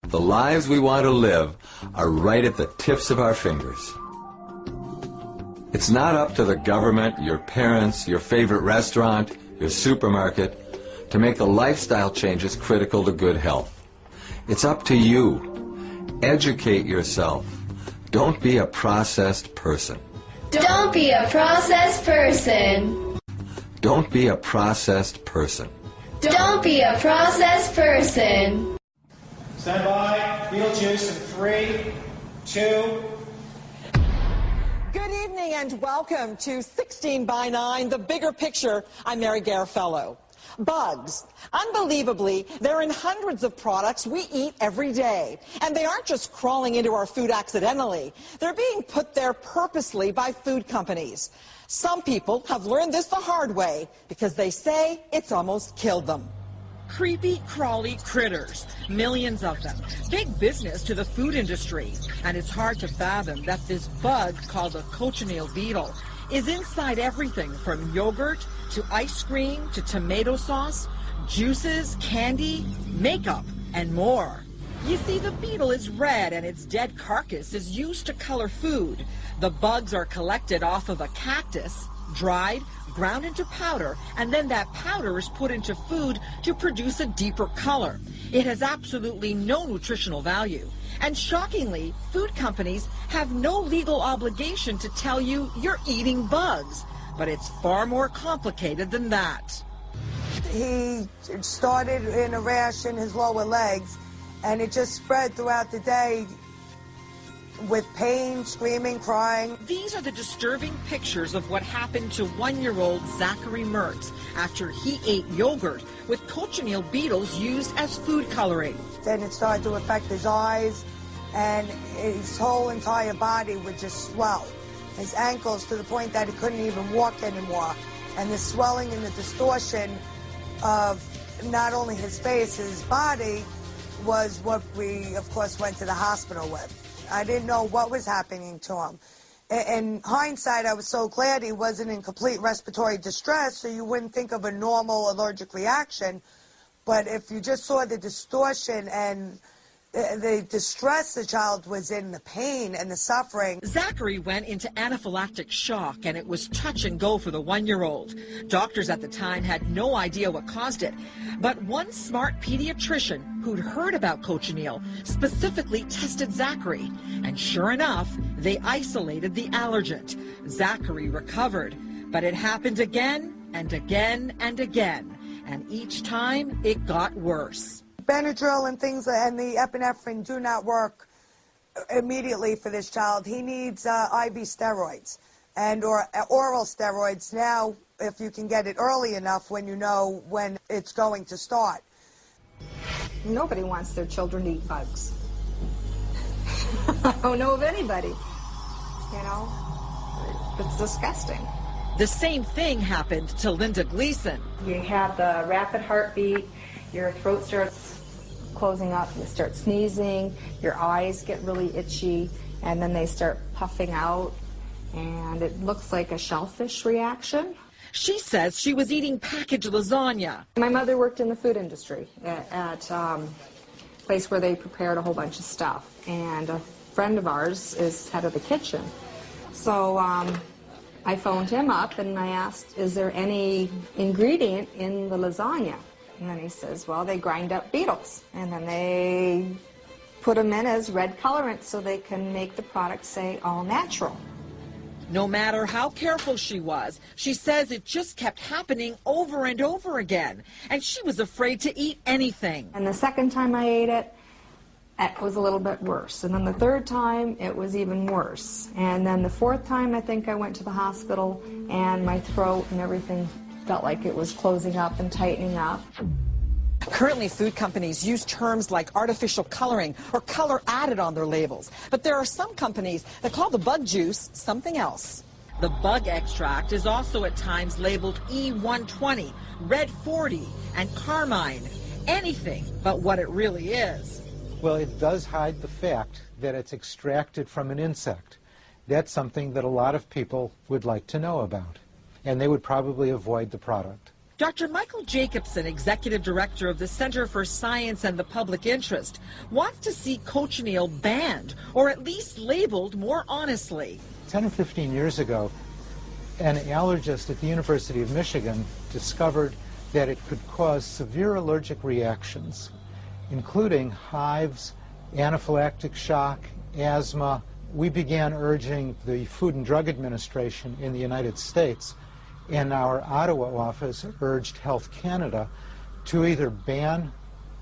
The lives we want to live are right at the tips of our fingers. It's not up to the government, your parents, your favorite restaurant, your supermarket to make the lifestyle changes critical to good health. It's up to you. Educate yourself. Don't be a processed person. Don't be a processed person. Don't be a processed person. Don't be a processed person. Stand by. Beetlejuice in 3, 2. Good evening and welcome to 16 by 9, The Bigger Picture. I'm Mary Garofalo. Bugs. Unbelievably, they're in hundreds of products we eat every day. And they aren't just crawling into our food accidentally. They're being put there purposely by food companies. Some people have learned this the hard way because they say it's almost killed them. Creepy, crawly critters. Millions of them. Big business to the food industry. And it's hard to fathom that this bug called a cochineal beetle is inside everything from yogurt to ice cream to tomato sauce, juices, candy, makeup, and more. You see, the beetle is red and its dead carcass is used to color food. The bugs are collected off of a cactus, dried, ground into powder, and then that powder is put into food to produce a deeper color. It has absolutely no nutritional value. And shockingly, food companies have no legal obligation to tell you you're eating bugs. But it's far more complicated than that. He started in a rash in his lower legs, and it just spread throughout the day with pain, screaming, crying. These are the disturbing pictures of what happened to one-year-old Zachary Mertz after he ate yogurt with cochineal beetles used as food coloring. Then it started to affect his eyes, and his whole entire body would just swell. His ankles, to the point that he couldn't even walk anymore. And the swelling and the distortion of not only his face, his body, was what we, of course, went to the hospital with. I didn't know what was happening to him. In hindsight, I was so glad he wasn't in complete respiratory distress, so you wouldn't think of a normal allergic reaction. But if you just saw the distortion and the distress the child was in, the pain and the suffering. Zachary went into anaphylactic shock, and it was touch and go for the one-year-old. Doctors at the time had no idea what caused it. But one smart pediatrician who'd heard about cochineal specifically tested Zachary. And sure enough, they isolated the allergen. Zachary recovered. But it happened again and again and again. And each time, it got worse. Benadryl and things and the epinephrine do not work immediately for this child. He needs IV steroids and or oral steroids now, if you can get it early enough when you know when it's going to start. Nobody wants their children to eat bugs. I don't know of anybody. You know, it's disgusting. The same thing happened to Linda Gleason. You have the rapid heartbeat, your throat starts closing up, you start sneezing, your eyes get really itchy, and then they start puffing out, and it looks like a shellfish reaction. She says she was eating packaged lasagna. My mother worked in the food industry at a place where they prepared a whole bunch of stuff, and a friend of ours is head of the kitchen. So I phoned him up and I asked, is there any ingredient in the lasagna? And then he says, well, they grind up beetles, and then they put them in as red colorants so they can make the product say all natural. No matter how careful she was, she says it just kept happening over and over again, and she was afraid to eat anything. And the second time I ate it, it was a little bit worse. And then the third time, it was even worse. And then the fourth time, I think I went to the hospital, and my throat and everything felt like it was closing up and tightening up. Currently, food companies use terms like artificial coloring or color added on their labels. But there are some companies that call the bug juice something else. The bug extract is also at times labeled E120, Red 40, and Carmine. Anything but what it really is. Well, it does hide the fact that it's extracted from an insect. That's something that a lot of people would like to know about, and they would probably avoid the product. Dr. Michael Jacobson, executive director of the Center for Science and the Public Interest, wants to see cochineal banned or at least labeled more honestly. 10 or 15 years ago, an allergist at the University of Michigan discovered that it could cause severe allergic reactions, including hives, anaphylactic shock, asthma. We began urging the Food and Drug Administration in the United States, and our Ottawa office urged Health Canada to either ban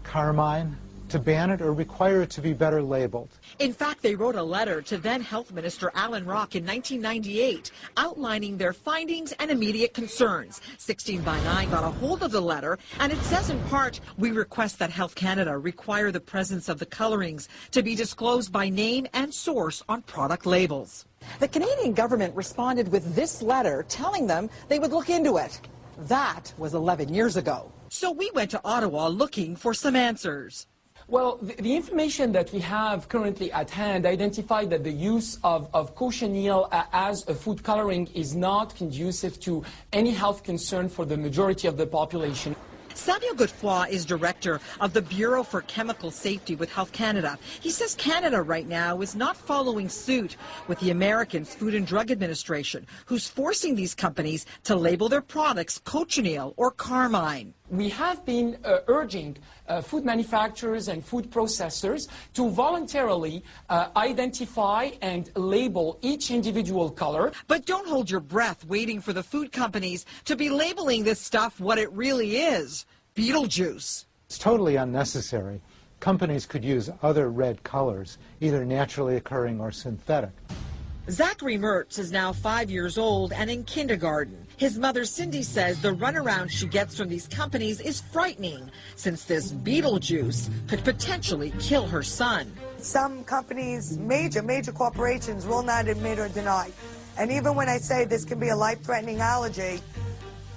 carmine, to ban it or require it to be better labeled. In fact, they wrote a letter to then Health Minister Alan Rock in 1998 outlining their findings and immediate concerns. 16 by 9 got a hold of the letter, and it says in part, we request that Health Canada require the presence of the colorings to be disclosed by name and source on product labels. The Canadian government responded with this letter telling them they would look into it. That was 11 years ago. So we went to Ottawa looking for some answers. Well, the information that we have currently at hand identified that the use of cochineal as a food coloring is not conducive to any health concern for the majority of the population. Samuel Godefroy is director of the Bureau for Chemical Safety with Health Canada. He says Canada right now is not following suit with the American Food and Drug Administration, who's forcing these companies to label their products cochineal or carmine. We have been urging food manufacturers and food processors to voluntarily identify and label each individual color. But don't hold your breath waiting for the food companies to be labeling this stuff what it really is, Beetlejuice. It's totally unnecessary. Companies could use other red colors, either naturally occurring or synthetic. Zachary Mertz is now 5 years old and in kindergarten. His mother, Cindy, says the runaround she gets from these companies is frightening, since this Beetlejuice could potentially kill her son. Some companies, major corporations, will not admit or deny. And even when I say this can be a life-threatening allergy,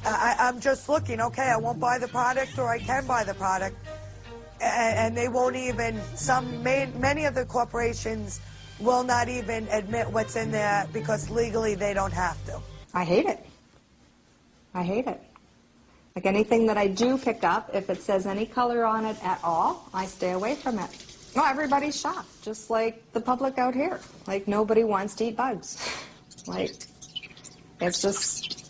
I'm just looking, okay, I won't buy the product or I can buy the product. And they won't even, many of the corporations will not even admit what's in there because legally they don't have to. I hate it. I hate it. Like anything that I do pick up, if it says any color on it at all, I stay away from it. Well, everybody's shocked, just like the public out here. Like nobody wants to eat bugs. Like, it's just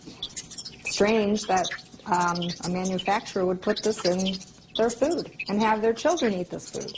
strange that a manufacturer would put this in their food and have their children eat this food.